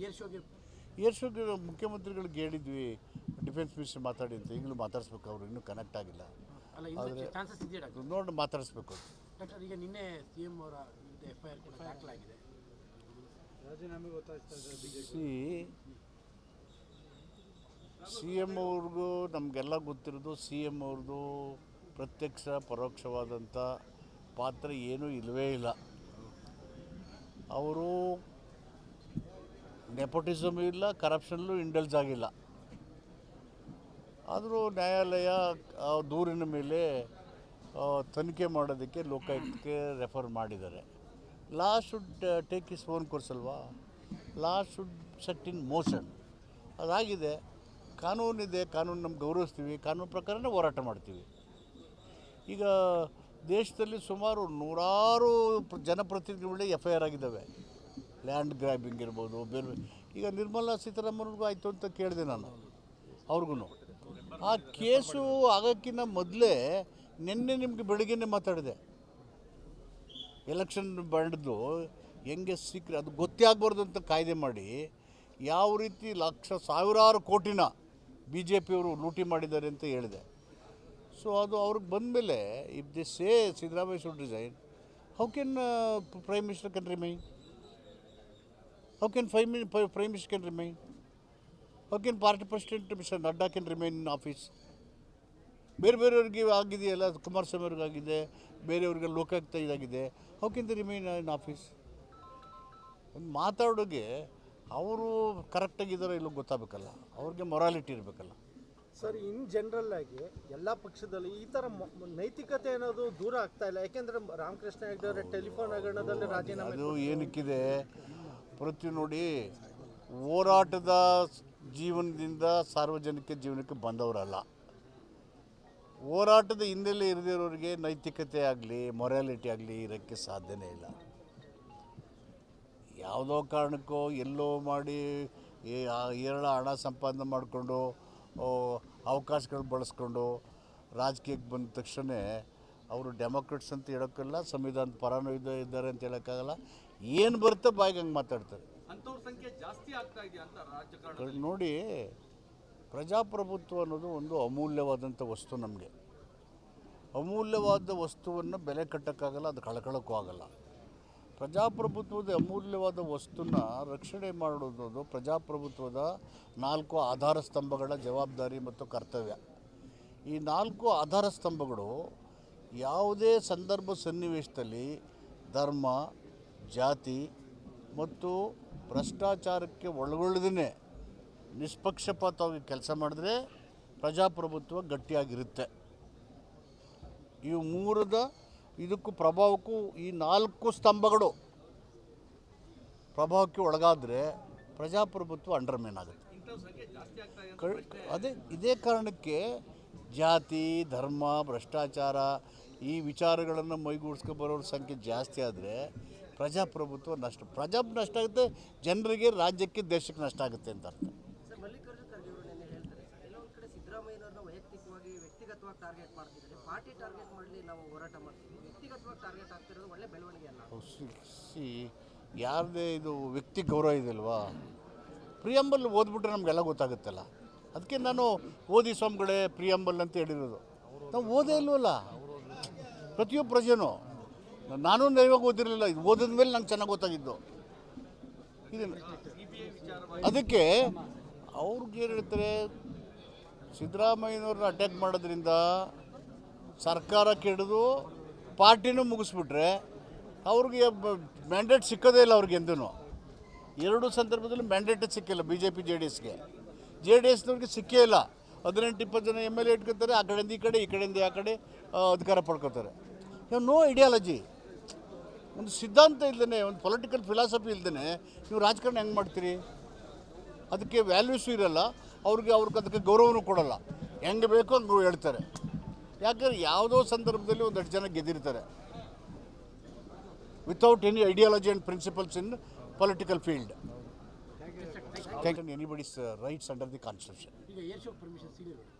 Air ಶೋಗೆ ಮುಖ್ಯಮಂತ್ರಿಗಳಿಗೆ ಹೇಳಿದ್ವಿ, ಡಿಫೆನ್ಸ್ ಮಿನಿಸ್ಟರ್ ಮಾತಾಡಿ ಅಂತ. ಈಗಲೂ ಮಾತಾಡಿಸ್ಬೇಕು, ಅವರು ಇನ್ನೂ ಕನೆಕ್ಟ್ ಆಗಿಲ್ಲ. ನೋಡಿ ಮಾತಾಡಿಸ್ಬೇಕು. ಈಗ ನಿನ್ನೆ ಸಿಎಂ ಅವರ FIR ಕೂಡ ದಾಖಲಾಗಿದೆ. ರಾಜೀನಾಮೆ ಸಿ ಎಮ್ ಅವ್ರಿಗೂ ನಮಗೆಲ್ಲ ಗೊತ್ತಿರೋದು, ಸಿ ಎಮ್ ಅವ್ರದ್ದು ಪ್ರತ್ಯಕ್ಷ ಪರೋಕ್ಷವಾದಂಥ ಪಾತ್ರ ಏನೂ ಇಲ್ಲವೇ ಇಲ್ಲ. ಅವರು ನೆಪೋಟಿಸಮ್ ಇಲ್ಲ, ಕರಪ್ಷನ್ಲು ಇಂಡಲ್ಜ್ ಆಗಿಲ್ಲ. ಆದರೂ ನ್ಯಾಯಾಲಯ ದೂರಿನ ಮೇಲೆ ತನಿಖೆ ಮಾಡೋದಕ್ಕೆ ಲೋಕಾಯುಕ್ತಕ್ಕೆ ರೆಫರ್ ಮಾಡಿದ್ದಾರೆ. Law should take is own course ಅಲ್ವಾ. Law should set in motion. ಅದಾಗಿದೆ, ಕಾನೂನಿದೆ, ಕಾನೂನು ನಮ್ಗೆ ಗೌರವಿಸ್ತೀವಿ, ಕಾನೂನು ಪ್ರಕಾರನೇ ಹೋರಾಟ ಮಾಡ್ತೀವಿ. ಈಗ ದೇಶದಲ್ಲಿ ಸುಮಾರು ನೂರಾರು ಜನಪ್ರತಿನಿಧಿಗಳೇ FIR ಆಗಿದ್ದಾವೆ. ಲ್ಯಾಂಡ್ ಗ್ರ್ಯಾಬಿಂಗ್ ಇರ್ಬೋದು, ಬೇರೆ. ಈಗ ನಿರ್ಮಲಾ ಸೀತಾರಾಮನ್ಗೂ ಆಯಿತು ಅಂತ ಕೇಳಿದೆ ನಾನು, ಅವ್ರಿಗೂ. ಆ ಕೇಸು ಆಗೋಕ್ಕಿಂತ ಮೊದಲೇ ನಿನ್ನೆ ನಿಮಗೆ ಬೆಳಗ್ಗೆನೇ ಮಾತಾಡಿದೆ. ಎಲೆಕ್ಷನ್ ಬಾಂಡ್ದು ಹೆಂಗೆ ಸೀಕ್ರೆಟ್ ಅದು ಗೊತ್ತೇ ಆಗಬಾರ್ದು ಅಂತ ಕಾಯ್ದೆ ಮಾಡಿ ಯಾವ ರೀತಿ ಸಾವಿರಾರು ಕೋಟಿನ BJP ಅವರು ಲೂಟಿ ಮಾಡಿದ್ದಾರೆ ಅಂತ ಹೇಳಿದೆ. ಸೊ ಅದು ಅವ್ರಿಗೆ ಬಂದಮೇಲೆ if the say Siddaramaiah should resign, how can prime minister can remain? How can prime minister can remain? How can party president mister Nadda can remain in office? ಬೇರೆಯವ್ರಿಗೆ ಆಗಿದೆಯಲ್ಲ, ಕುಮಾರಸ್ವಾಮಿ ಅವ್ರಿಗೆ ಆಗಿದೆ, ಬೇರೆಯವ್ರಿಗೆ ಲೋಕಾಯುಕ್ತ ಇದಾಗಿದೆ. How can the remain in office? ಒಂದು ಮಾತಾಡೋಗೆ ಅವರು ಕರೆಕ್ಟಾಗಿದ್ದಾರೋ ಇಲ್ಲೋ ಗೊತ್ತಾಗಬೇಕಲ್ಲ, ಅವ್ರಿಗೆ ಮೊರಾಲಿಟಿ ಇರಬೇಕಲ್ಲ. ಸರ್, ಇನ್ ಜನರಲ್ ಆಗಿ ಎಲ್ಲ ಪಕ್ಷದಲ್ಲಿ ಈ ಥರ ನೈತಿಕತೆ ಅನ್ನೋದು ದೂರ ಆಗ್ತಾ ಇಲ್ಲ. ಯಾಕೆಂದರೆ ರಾಮಕೃಷ್ಣ ಹೆಗಡೆ ಟೆಲಿಫೋನ್ ಹಗರಣದಲ್ಲಿ ರಾಜೀನಾಮೆ ಅದು ಏನಕ್ಕಿದೆ ನೋಡಿ, ಹೋರಾಟದ ಜೀವನದಿಂದ ಸಾರ್ವಜನಿಕ ಜೀವನಕ್ಕೆ ಬಂದವರಲ್ಲ. ಹೋರಾಟದ ಹಿನ್ನೆಲೆ ಇರದಿರೋರಿಗೆ ನೈತಿಕತೆ ಆಗಲಿ ಮೊರಾಲಿಟಿ ಆಗಲಿ ಇರೋಕ್ಕೆ ಸಾಧ್ಯನೇ ಇಲ್ಲ. ಯಾವುದೋ ಕಾರಣಕ್ಕೋ ಎಲ್ಲೋ ಮಾಡಿ ಏರಳ ಹಣ ಸಂಪಾದನೆ ಮಾಡಿಕೊಂಡು ಅವಕಾಶಗಳು ಬಳಸ್ಕೊಂಡು ರಾಜಕೀಯಕ್ಕೆ ಬಂದ ತಕ್ಷಣ ಅವರು ಡೆಮೋಕ್ರೆಟ್ಸ್ ಅಂತ ಹೇಳೋಕ್ಕಿಲ್ಲ, ಸಂವಿಧಾನದ ಪರನೂ ಇದ್ದಾರೆ ಅಂತ ಹೇಳೋಕ್ಕಾಗಲ್ಲ. ಏನು ಬರುತ್ತೆ ಬಾಯಿಗೆ ಹಂಗೆ ಮಾತಾಡ್ತಾರೆ. ನೋಡಿ, ಪ್ರಜಾಪ್ರಭುತ್ವ ಅನ್ನೋದು ಒಂದು ಅಮೂಲ್ಯವಾದಂಥ ವಸ್ತು. ನಮಗೆ ಅಮೂಲ್ಯವಾದ ವಸ್ತುವನ್ನು ಬೆಲೆ ಕಟ್ಟೋಕ್ಕಾಗಲ್ಲ, ಅದು ಕಳ್ಕೊಳ್ಳೋಕ್ಕೂ ಆಗಲ್ಲ. ಪ್ರಜಾಪ್ರಭುತ್ವದ ಅಮೂಲ್ಯವಾದ ವಸ್ತುನ ರಕ್ಷಣೆ ಮಾಡೋದು ಪ್ರಜಾಪ್ರಭುತ್ವದ 4 ಆಧಾರ ಸ್ತಂಭಗಳ ಜವಾಬ್ದಾರಿ ಮತ್ತು ಕರ್ತವ್ಯ. ಈ 4 ಆಧಾರ ಸ್ತಂಭಗಳು ಯಾವುದೇ ಸಂದರ್ಭ ಸನ್ನಿವೇಶದಲ್ಲಿ ಧರ್ಮ, ಜಾತಿ ಮತ್ತು ಭ್ರಷ್ಟಾಚಾರಕ್ಕೆ ಒಳಗೊಳ್ಳದೇ ನಿಷ್ಪಕ್ಷಪಾತವಾಗಿ ಕೆಲಸ ಮಾಡಿದ್ರೆ ಪ್ರಜಾಪ್ರಭುತ್ವ ಗಟ್ಟಿಯಾಗಿರುತ್ತೆ. ಇವು ಇದಕ್ಕೂ ಪ್ರಭಾವಕ್ಕೂ ಈ 4 ಸ್ತಂಭಗಳು ಪ್ರಭಾವಕ್ಕೆ ಒಳಗಾದರೆ ಪ್ರಜಾಪ್ರಭುತ್ವ ಅಂಡರ್ಮೇನ್ ಆಗುತ್ತೆ. ಇದೇ ಕಾರಣಕ್ಕೆ ಜಾತಿ, ಧರ್ಮ, ಭ್ರಷ್ಟಾಚಾರ ಈ ವಿಚಾರಗಳನ್ನು ಮೈಗೂಡಿಸ್ಕೊಬರೋರ ಸಂಖ್ಯೆ ಜಾಸ್ತಿ ಆದರೆ ಪ್ರಜಾಪ್ರಭುತ್ವ ನಷ್ಟ ಆಗುತ್ತೆ. ಜನರಿಗೆ, ರಾಜ್ಯಕ್ಕೆ, ದೇಶಕ್ಕೆ ನಷ್ಟ ಆಗುತ್ತೆ ಅಂತ ಅರ್ಥ. ಯಾರದೇ ಇದು ವ್ಯಕ್ತಿ ಗೌರವ ಇದೆಯಲ್ವಾ, ಪ್ರಿಯಂಬಲ್ ಓದ್ಬಿಟ್ರೆ ನಮಗೆಲ್ಲ ಗೊತ್ತಾಗುತ್ತಲ್ಲ. ಅದಕ್ಕೆ ನಾನು ಓದಿ ಸ್ವಾಮಿಗಳೇ ಪ್ರಿಯಂಬಲ್ ಅಂತ ಹೇಳಿರೋದು. ನಾವು ಓದೇ ಇಲ್ವಲ್ಲ ಪ್ರತಿಯೊಬ್ಬ ಪ್ರಜೆನೂ. ನಾನು ಇವಾಗ ಓದಿರಲಿಲ್ಲ, ಇದು ಓದಿದ ಮೇಲೆ ನಂಗೆ ಚೆನ್ನಾಗಿ ಗೊತ್ತಾಗಿದ್ದು ಇದನ್ನು. ಅದಕ್ಕೆ ಅವ್ರಿಗೆ ಏನು ಹೇಳ್ತಾರೆ, ಸಿದ್ದರಾಮಯ್ಯನವ್ರನ್ನ ಅಟ್ಯಾಕ್ ಮಾಡೋದ್ರಿಂದ ಸರ್ಕಾರ ಕೆಡದು ಪಾರ್ಟಿನೂ ಮುಗಿಸ್ಬಿಟ್ರೆ ಅವ್ರಿಗೆ ಮ್ಯಾಂಡೇಟ್ ಸಿಕ್ಕೋದೇ ಇಲ್ಲ. ಅವ್ರಿಗೆ ಎಂದೂ 2 ಸಂದರ್ಭದಲ್ಲಿ ಮ್ಯಾಂಡೇಟೇ ಸಿಕ್ಕಿಲ್ಲ. BJP JDSನವ್ರಿಗೆ ಸಿಕ್ಕೇ ಇಲ್ಲ. 18-20 ಜನ MLA ಇಟ್ಕೊತಾರೆ, ಆ ಕಡೆಯಿಂದ ಈ ಕಡೆ, ಈ ಕಡೆಯಿಂದ ಆ ಕಡೆ ಅಧಿಕಾರ ಪಡ್ಕೋತಾರೆ. ನೋ ಐಡಿಯಾಲಜಿ, ಒಂದು ಸಿದ್ಧಾಂತ ಇಲ್ಲದೇ, ಒಂದು ಪೊಲಿಟಿಕಲ್ ಫಿಲಾಸಫಿ ಇಲ್ಲದೇ ನೀವು ರಾಜಕಾರಣ ಹೆಂಗೆ ಮಾಡ್ತೀರಿ? ಅದಕ್ಕೆ ವ್ಯಾಲ್ಯೂಸು ಇರಲ್ಲ, ಅವ್ರಿಗೆ ಅದಕ್ಕೆ ಗೌರವನೂ ಕೊಡೋಲ್ಲ. ಹೆಂಗೆ ಬೇಕೋ ಹಂಗೆ ಹೇಳ್ತಾರೆ. ಯಾಕಂದರೆ ಯಾವುದೋ ಸಂದರ್ಭದಲ್ಲಿ 1 ಜನ ಗೆದ್ದಿರ್ತಾರೆ without any ideology and principles in political field. Anybody's rights under the constitution.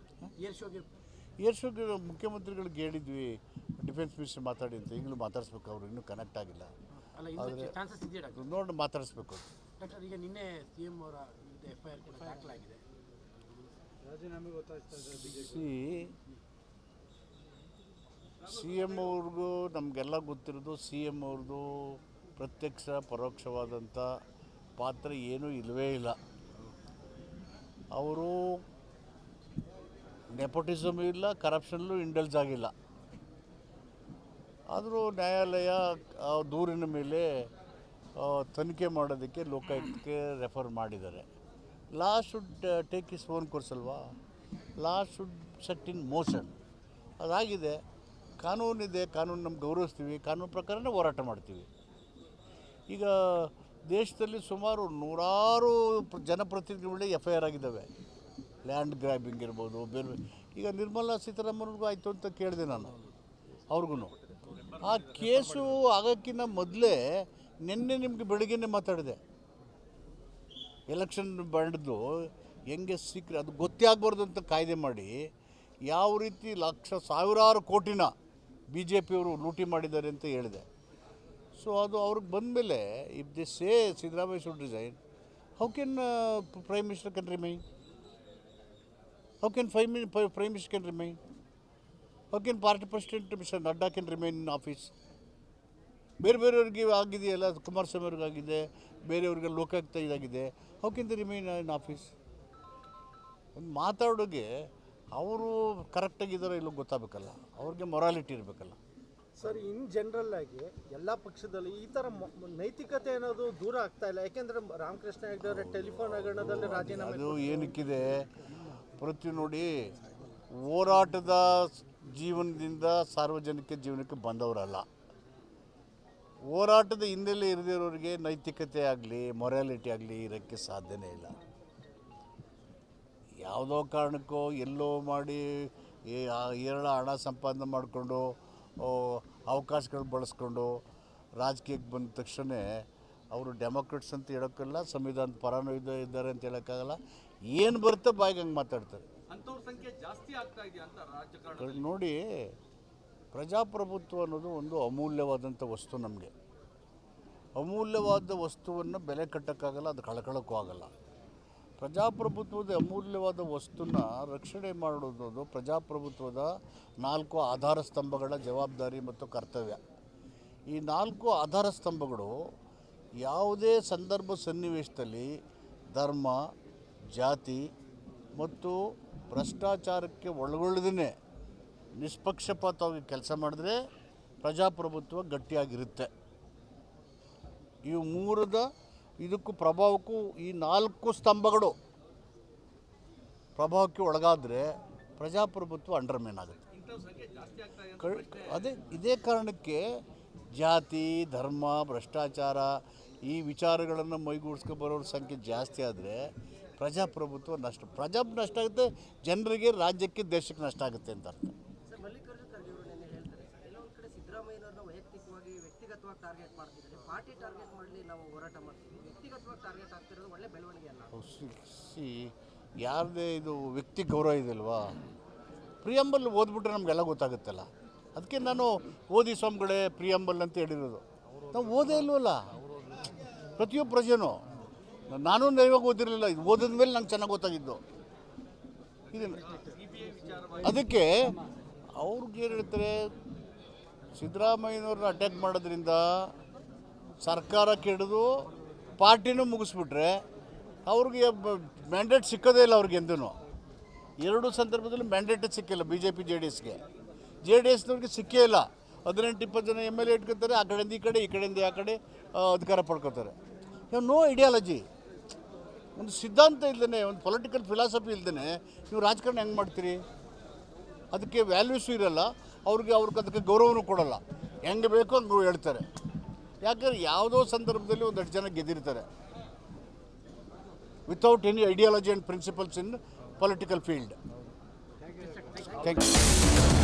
Air ಶೋಗೆ ಮುಖ್ಯಮಂತ್ರಿಗಳಿಗೆ ಹೇಳಿದ್ವಿ, ಡಿಫೆನ್ಸ್ ಮಿನಿಸ್ಟರ್ ಮಾತಾಡಿ ಅಂತ. ಈಗಲೂ ಮಾತಾಡಿಸ್ಬೇಕು, ಅವರು ಇನ್ನೂ ಕನೆಕ್ಟ್ ಆಗಿಲ್ಲ. ನೋಡಿ ಮಾತಾಡಿಸ್ಬೇಕು. ಡಾಕ್ಟರ್, ಈಗ ನಿನ್ನೆ CM ಅವರ ವಿರುದ್ಧ FIR ಕೂಡ ದಾಖಲಾಗಿದೆ. ರಾಜೀನಾಮೆಗೆ ಒತ್ತಾಯಿಸ್ತಾ ಇದ್ದಾರೆ ಬಿಜೆಪಿ. ಸಿ ಎಮ್ ಅವ್ರಿಗೂ ನಮಗೆಲ್ಲ ಗೊತ್ತಿರೋದು CM ಅವ್ರದ್ದು ಪ್ರತ್ಯಕ್ಷ ಪರೋಕ್ಷವಾದಂಥ ಪಾತ್ರ ಏನೂ ಇಲ್ಲವೇ ಇಲ್ಲ. ಅವರು ನೆಪೋಟಿಸಮ್ ಇಲ್ಲ, ಕರಪ್ಷನ್ಲು ಇಂಡಲ್ಜ್ ಆಗಿಲ್ಲ. ಆದರೂ ನ್ಯಾಯಾಲಯ ದೂರಿನ ಮೇಲೆ ತನಿಖೆ ಮಾಡೋದಕ್ಕೆ ಲೋಕಾಯುಕ್ತಕ್ಕೆ ರೆಫರ್ ಮಾಡಿದ್ದಾರೆ. Law should take is own course ಅಲ್ವಾ. Law should set in motion. ಅದಾಗಿದೆ. ಕಾನೂನಿದೆ, ಕಾನೂನು ನಮ್ಗೆ ಗೌರವಿಸ್ತೀವಿ, ಕಾನೂನು ಪ್ರಕಾರನೇ ಹೋರಾಟ ಮಾಡ್ತೀವಿ. ಈಗ ದೇಶದಲ್ಲಿ ಸುಮಾರು ನೂರಾರು ಜನಪ್ರತಿನಿಧಿಗಳೇ FIR ಆಗಿದ್ದಾವೆ. ಲ್ಯಾಂಡ್ ಗ್ರ್ಯಾಬಿಂಗ್ ಇರ್ಬೋದು, ಬೇರೆ. ಈಗ ನಿರ್ಮಲಾ ಸೀತಾರಾಮನ್ಗೂ ಆಯಿತು ಅಂತ ಕೇಳಿದೆ ನಾನು, ಅವ್ರಿಗೂ. ಆ ಕೇಸು ಆಗೋಕ್ಕಿಂತ ಮೊದಲೇ ನಿನ್ನೆ ನಿಮಗೆ ಬೆಳಗ್ಗೆನೇ ಮಾತಾಡಿದೆ. ಎಲೆಕ್ಷನ್ ಬಾಂಡ್ದು ಹೆಂಗೆ ಸೀಕ್ರೆಟ್ ಅದು ಗೊತ್ತೇ ಆಗಬಾರ್ದು ಅಂತ ಕಾಯ್ದೆ ಮಾಡಿ ಯಾವ ರೀತಿ ಸಾವಿರಾರು ಕೋಟಿನ BJPಯವರು ಲೂಟಿ ಮಾಡಿದ್ದಾರೆ ಅಂತ ಹೇಳಿದೆ. ಸೊ ಅದು ಅವ್ರಿಗೆ ಬಂದಮೇಲೆ if the say Siddaramaiah should resign, how can prime minister can remain? How can prime minister can remain? How can party president mister Nadda can remain in office? ಬೇರೆಯವ್ರಿಗೆ ಆಗಿದೆಯಲ್ಲ, ಕುಮಾರಸ್ವಾಮಿ ಅವ್ರಿಗೆ ಆಗಿದೆ, ಬೇರೆಯವ್ರಿಗೆ ಲೋಕಾಯುಕ್ತ ಇದಾಗಿದೆ. How can the remain in office? ಒಂದು ಮಾತಾಡೋಗೆ ಅವರು ಕರೆಕ್ಟಾಗಿದ್ದಾರೋ ಇಲ್ಲೋ ಗೊತ್ತಾಗಬೇಕಲ್ಲ, ಅವ್ರಿಗೆ ಮೊರಾಲಿಟಿ ಇರಬೇಕಲ್ಲ. ಸರ್, ಇನ್ ಜನರಲ್ ಆಗಿ ಎಲ್ಲ ಪಕ್ಷದಲ್ಲಿ ಈ ಥರ ನೈತಿಕತೆ ಅನ್ನೋದು ದೂರ ಆಗ್ತಾ ಇಲ್ಲ. ಯಾಕೆಂದರೆ ರಾಮಕೃಷ್ಣ ಹೆಗಡೆ ಅವರ ಟೆಲಿಫೋನ್ ಹಗರಣದಲ್ಲಿ ರಾಜೀನಾಮೆ ಅದು ಏನಕ್ಕಿದೆ, ನೋಡಿ, ಹೋರಾಟದ ಜೀವನದಿಂದ ಸಾರ್ವಜನಿಕ ಜೀವನಕ್ಕೆ ಬಂದವರಲ್ಲ. ಹೋರಾಟದ ಹಿನ್ನೆಲೆ ಇರದಿರೋರಿಗೆ ನೈತಿಕತೆ ಆಗಲಿ ಮೊರಾಲಿಟಿ ಆಗಲಿ ಇರೋಕ್ಕೆ ಸಾಧ್ಯನೇ ಇಲ್ಲ. ಯಾವುದೋ ಕಾರಣಕ್ಕೋ ಎಲ್ಲೋ ಮಾಡಿ ಏರಳ ಹಣ ಸಂಪಾದನೆ ಮಾಡಿಕೊಂಡು ಅವಕಾಶಗಳು ಬಳಸ್ಕೊಂಡು ರಾಜಕೀಯಕ್ಕೆ ಬಂದ ತಕ್ಷಣ ಅವರು ಡೆಮೋಕ್ರೆಟ್ಸ್ ಅಂತ ಹೇಳೋಕ್ಕಲ್ಲ, ಸಂವಿಧಾನದ ಪರನೂ ಇದ್ದಾರೆ ಅಂತ ಹೇಳೋಕ್ಕಾಗಲ್ಲ. ಏನು ಬರುತ್ತೆ ಬಾಯಿಗೆ ಹಂಗೆ ಮಾತಾಡ್ತಾರೆ. ನೋಡಿ, ಪ್ರಜಾಪ್ರಭುತ್ವ ಅನ್ನೋದು ಒಂದು ಅಮೂಲ್ಯವಾದಂಥ ವಸ್ತು. ನಮಗೆ ಅಮೂಲ್ಯವಾದ ವಸ್ತುವನ್ನು ಬೆಲೆ ಕಟ್ಟೋಕ್ಕಾಗಲ್ಲ, ಅದು ಕಳ್ಕೊಳ್ಳೋಕ್ಕೂ ಆಗಲ್ಲ. ಪ್ರಜಾಪ್ರಭುತ್ವದ ಅಮೂಲ್ಯವಾದ ವಸ್ತುನ ರಕ್ಷಣೆ ಮಾಡೋದು ಪ್ರಜಾಪ್ರಭುತ್ವದ 4 ಆಧಾರ ಸ್ತಂಭಗಳ ಜವಾಬ್ದಾರಿ ಮತ್ತು ಕರ್ತವ್ಯ. ಈ 4 ಆಧಾರ ಸ್ತಂಭಗಳು ಯಾವುದೇ ಸಂದರ್ಭ ಸನ್ನಿವೇಶದಲ್ಲಿ ಧರ್ಮ, ಜಾತಿ ಮತ್ತು ಭ್ರಷ್ಟಾಚಾರಕ್ಕೆ ಒಳಗೊಳ್ಳದೇ ನಿಷ್ಪಕ್ಷಪಾತವಾಗಿ ಕೆಲಸ ಮಾಡಿದ್ರೆ ಪ್ರಜಾಪ್ರಭುತ್ವ ಗಟ್ಟಿಯಾಗಿರುತ್ತೆ. ಇವು ಇದಕ್ಕೂ ಪ್ರಭಾವಕ್ಕೂ ಈ 4 ಸ್ತಂಭಗಳು ಪ್ರಭಾವಕ್ಕೆ ಒಳಗಾದರೆ ಪ್ರಜಾಪ್ರಭುತ್ವ ಅಂಡರ್ಮೇನ್ ಆಗುತ್ತೆ. ಇದೇ ಕಾರಣಕ್ಕೆ ಜಾತಿ, ಧರ್ಮ, ಭ್ರಷ್ಟಾಚಾರ ಈ ವಿಚಾರಗಳನ್ನು ಮೈಗೂಡಿಸ್ಕೊ ಬರೋರ ಸಂಖ್ಯೆ ಜಾಸ್ತಿ ಆದರೆ ಪ್ರಜಾಪ್ರಭುತ್ವ ನಷ್ಟ ಆಗುತ್ತೆ. ಜನರಿಗೆ, ರಾಜ್ಯಕ್ಕೆ, ದೇಶಕ್ಕೆ ನಷ್ಟ ಆಗುತ್ತೆ ಅಂತ ಅರ್ಥ. ಸರ್, ಮಲ್ಲಿಕಾರ್ಜುನ ಖರ್ಗೆ ಅವರು ನೆನ್ನೆ ಹೇಳ್ತಾರೆ ಸರ್, ಎಲ್ಲೊಂದು ಕಡೆ ಸಿದ್ದರಾಮಯ್ಯನವ್ರನ್ನ ವ್ಯಕ್ತಿಗತವಾಗಿ ಟಾರ್ಗೆಟ್ ಮಾಡ್ತಿದ್ದಾರೆ. ಪಾರ್ಟಿ ಟಾರ್ಗೆಟ್ ಮಾಡಲಿ, ನಾವು ಹೋರಾಟ ಮಾಡ್ತೀವಿ, ವ್ಯಕ್ತಿಗತವಾಗಿ ಟಾರ್ಗೆಟ್ ಆಗ್ತಿರೋದು ಒಳ್ಳೆ ಬೆಳವಣಿಗೆ ಅಲ್ಲ. ಯಾರದೇ ಇದು ವ್ಯಕ್ತಿ ಗೌರವ ಇದೆಯಲ್ವಾ, ಪ್ರಿಯಂಬಲ್ ಓದ್ಬಿಟ್ರೆ ನಮಗೆಲ್ಲ ಗೊತ್ತಾಗುತ್ತಲ್ಲ. ಅದಕ್ಕೆ ನಾನು ಓದಿ ಸ್ವಾಮಿಗಳೇ ಪ್ರಿಯಂಬಲ್ ಅಂತ ಹೇಳಿರೋದು. ನಾವು ಓದೇ ಇಲ್ವಲ್ಲ ಪ್ರತಿಯೊಬ್ಬ ಪ್ರಜೆನೂ. ನಾನು ಇವಾಗ ಓದಿರಲಿಲ್ಲ, ಇದು ಓದಿದ ಮೇಲೆ ನಂಗೆ ಚೆನ್ನಾಗಿ ಗೊತ್ತಾಗಿದ್ದು ಇದನ್ನು. ಅದಕ್ಕೆ ಅವ್ರಿಗೆ ಏನು ಹೇಳ್ತಾರೆ, ಸಿದ್ದರಾಮಯ್ಯನವ್ರನ್ನ ಅಟ್ಯಾಕ್ ಮಾಡೋದ್ರಿಂದ ಸರ್ಕಾರ ಕೆಡದು ಪಾರ್ಟಿನೂ ಮುಗಿಸ್ಬಿಟ್ರೆ ಅವ್ರಿಗೆ ಮ್ಯಾಂಡೇಟ್ ಸಿಕ್ಕೋದೇ ಇಲ್ಲ. ಅವ್ರಿಗೆ ಎಂದೂ 2 ಸಂದರ್ಭದಲ್ಲಿ ಮ್ಯಾಂಡೇಟೇ ಸಿಕ್ಕಿಲ್ಲ. BJP JDSಗೆ. JDSನವ್ರಿಗೆ ಸಿಕ್ಕೇ ಇಲ್ಲ. 18-20 ಜನ MLA ಇಟ್ಕೊತಾರೆ, ಆ ಕಡೆಯಿಂದ ಈ ಕಡೆ, ಈ ಕಡೆಯಿಂದ ಆ ಕಡೆ ಅಧಿಕಾರ ಪಡ್ಕೋತಾರೆ. ನೋ ಐಡಿಯಾಲಜಿ, ಒಂದು ಸಿದ್ಧಾಂತ ಇಲ್ಲದೇ, ಒಂದು ಪೊಲಿಟಿಕಲ್ ಫಿಲಾಸಫಿ ಇಲ್ಲದೇ ನೀವು ರಾಜಕಾರಣ ಹೆಂಗೆ ಮಾಡ್ತೀರಿ? ಅದಕ್ಕೆ ವ್ಯಾಲ್ಯೂಸು ಇರಲ್ಲ, ಅವ್ರಿಗೆ ಅದಕ್ಕೆ ಗೌರವನೂ ಕೊಡೋಲ್ಲ. ಹೆಂಗೆ ಬೇಕೋ ಹಂಗೆ ಹೇಳ್ತಾರೆ. ಯಾಕಂದರೆ ಯಾವುದೋ ಸಂದರ್ಭದಲ್ಲಿ 1 ಜನ ಗೆದ್ದಿರ್ತಾರೆ without any ideology and principles in political field. Thank you.